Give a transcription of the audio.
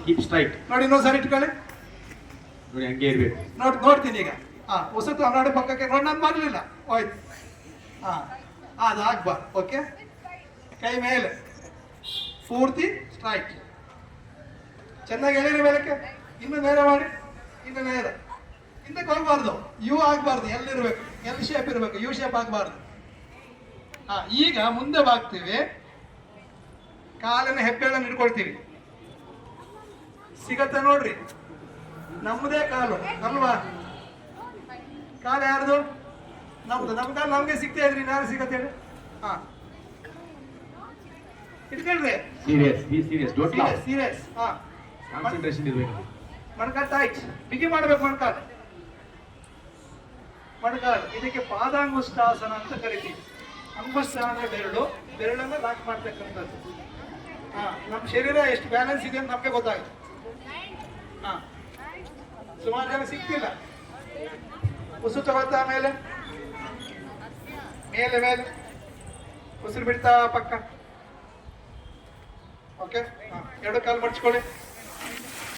Keep straight. ನೋಡಿ ಇನ್ನೊಂದ್ಸರಿ ಇಟ್ಕೊಳ್ಳಿ. ನೋಡಿ ಹಂಗೆ ಇರ್ಬೇಕು. ನೋಡ್ತೀನಿ ಈಗ. ಹೊಸತು ನೋಡಿ ಪಕ್ಕಕ್ಕೆ ನೋಡಿ, ನಾನು ಮಾಡಲಿಲ್ಲ ಹೋಯ್ತು. ಅದು ಆಗ್ಬಾರ್ದು. ಓಕೆ, ಕೈ ಮೇಲೆ ಪೂರ್ತಿ ಸ್ಟ್ರೈಟ್. ಚೆನ್ನಾಗಿ ಎಳೀರಿ ಮೇಲಕ್ಕೆ. ಇನ್ನು ನೇರ ಮಾಡಿ, ಇನ್ನು ನೇರ. ಹಿಂದಕ್ಕೆ ಹೋಗ್ಬಾರ್ದು. ಯು ಆಗ್ಬಾರ್ದು, ಎಲ್ಲಿರ್ಬೇಕು, ಎಲ್ ಶೇಪ್ ಇರಬೇಕು, ಯು ಶೇಪ್ ಆಗ್ಬಾರ್ದು. ಈಗ ಮುಂದೆ ಬಾಗ್ತೀವಿ. ಕಾಲನ್ನು ಹೆಬ್ಬೆಳ್ಳನ್ನು ಹಿಡ್ಕೊಳ್ತೀವಿ. ಸಿಗತ್ತೆ ನೋಡ್ರಿ, ನಮ್ಮದೇ ಕಾಲು ಅಲ್ವಾ? ಕಾಲು ಯಾರ್ದು? ನಮ್ದು. ನಮ್ಮ ಕಾಲು ನಮ್ಗೆ ಸಿಗ್ತಾ ಇದ್ರಿ, ಯಾರು ಸಿಗತ್ತೆ ಹೇಳಿ? ಇಟ್ಕೊಳ್ರಿ. Serious, be serious, don't laugh. Serious. Concentration ಇರಬೇಕು. ಮೊಣಕಾಲು ಟೈಟ್, ಬಿಗಿ ಮಾಡ್ಬೇಕು. ಮೊಣಕಾಲು ಇದಕ್ಕೆ ಪಾದಾಂಗುಷ್ಟಾಸನ ಅಂತ ಕರಿತೀವಿ. ಅಂಗುಷ್ಠ ಅಂದ್ರೆ ಬೆರಳನ್ನ ಲಾಕ್ ಮಾಡ್ತಕ್ಕಂಥದ್ದು. ನಮ್ಮ ಶರೀರ ಎಷ್ಟು ಬ್ಯಾಲೆನ್ಸ್ ಇದೆ ಅಂತ ನಮಗೆ ಗೊತ್ತಾಗುತ್ತೆ. ಸುಮಾರು ಜನ ಸಿಗ್ತಿಲ್ಲ. ಉಸಿರು ತಗೊಳ್ತಾ ಮೇಲೆ ಮೇಲೆ ಮೇಲೆ ಉಸಿರು ಬಿಡ್ತಾ ಪಕ್ಕ. ಓಕೆ, ಎರಡು ಕಾಲು ಮಡ್ಚ್ಕೊಳ್ಳಿ.